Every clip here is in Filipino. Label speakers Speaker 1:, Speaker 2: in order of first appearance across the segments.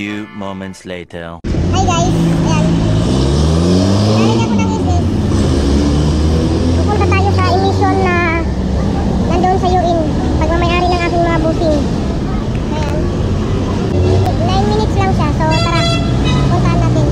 Speaker 1: Few moments later.
Speaker 2: Hi guys, ayan. Narinig ako ng isis. Pupunta tayo sa emission na nandoon sa UN. Pagmamayari ng aking mga busing. Ayan. 9 minutes lang siya, so tara. Puntaan natin.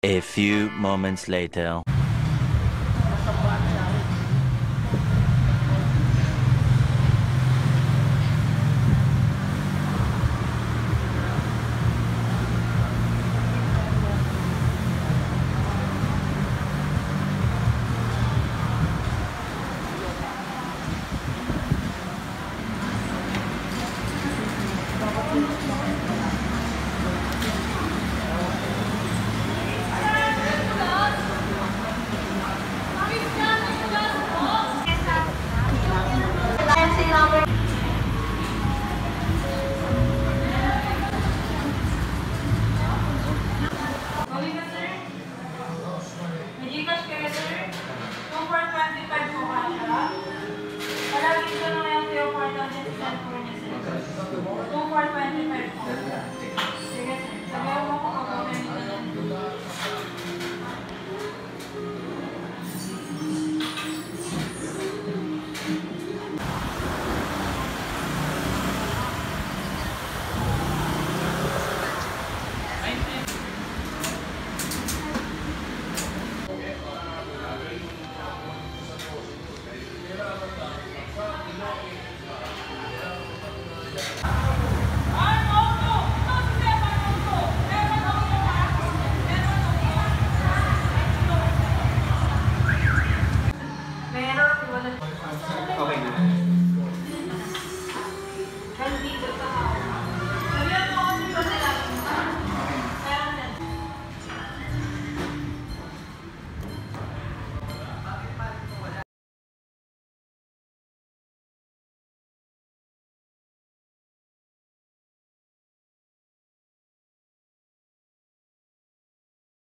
Speaker 1: A few moments later.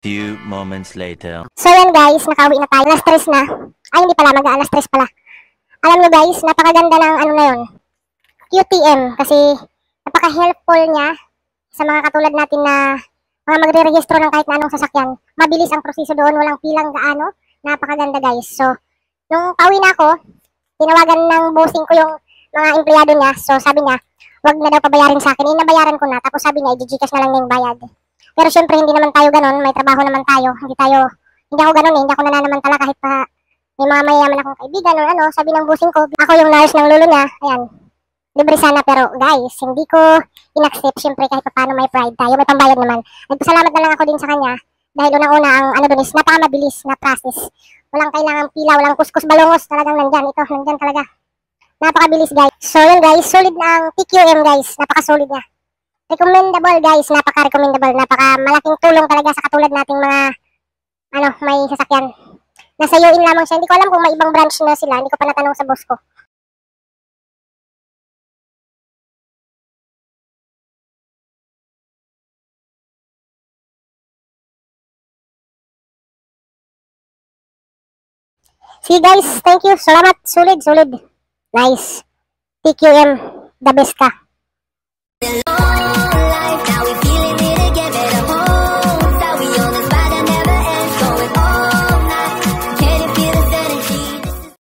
Speaker 1: Few moments later.
Speaker 2: So yan guys, nakauwi na tayo. Alas 3 na. Ay hindi pala, mag-alas 3 pala. Alam nyo guys, napakaganda ng ano na yun. QTM kasi napaka-helpful niya sa mga katulad natin na mga magre-registro ng kahit na anong sasakyan. Mabilis ang proseso doon, walang pilang gaano. Napakaganda guys. So, nung pauwi na ako, tinawagan ng bossing ko yung mga empleyado niya. So, sabi niya, wag na daw pabayarin sa akin. Nabayaran ko na. Tapos sabi niya, i-gcash na lang yung bayad. Pero syempre, hindi naman tayo ganun. May trabaho naman tayo. Hindi ako ganun eh. Hindi ako nananamantala kahit pa may mga mayaman akong kaibigan o ano. Sabi ng bossing ko, ako yung nurse ng lolo niya. Ayan. Libre sana pero guys, hindi ko in-accept. Syempre kahit pa paano may pride tayo. May pambayad naman. Nagpasalamat na lang ako din sa kanya. Dahil unang-una ang ano dun is napakamabilis na process. Walang kailangang pila, walang kuskus balongos. Talagang nandyan. Ito, nandyan talaga. Napakabilis guys. So yun guys, solid na ang TQM guys. Napaka-solid niya. Recommendable guys, napaka-recommendable. Napaka-malaking tulong talaga sa katulad nating mga may sasakyan. Nasa UIN lamang siya. Hindi ko alam kung may ibang branch na sila. Hindi ko pa natanong sa boss ko. See guys, thank you. Salamat. Solid. Nice. TQM, the best ka.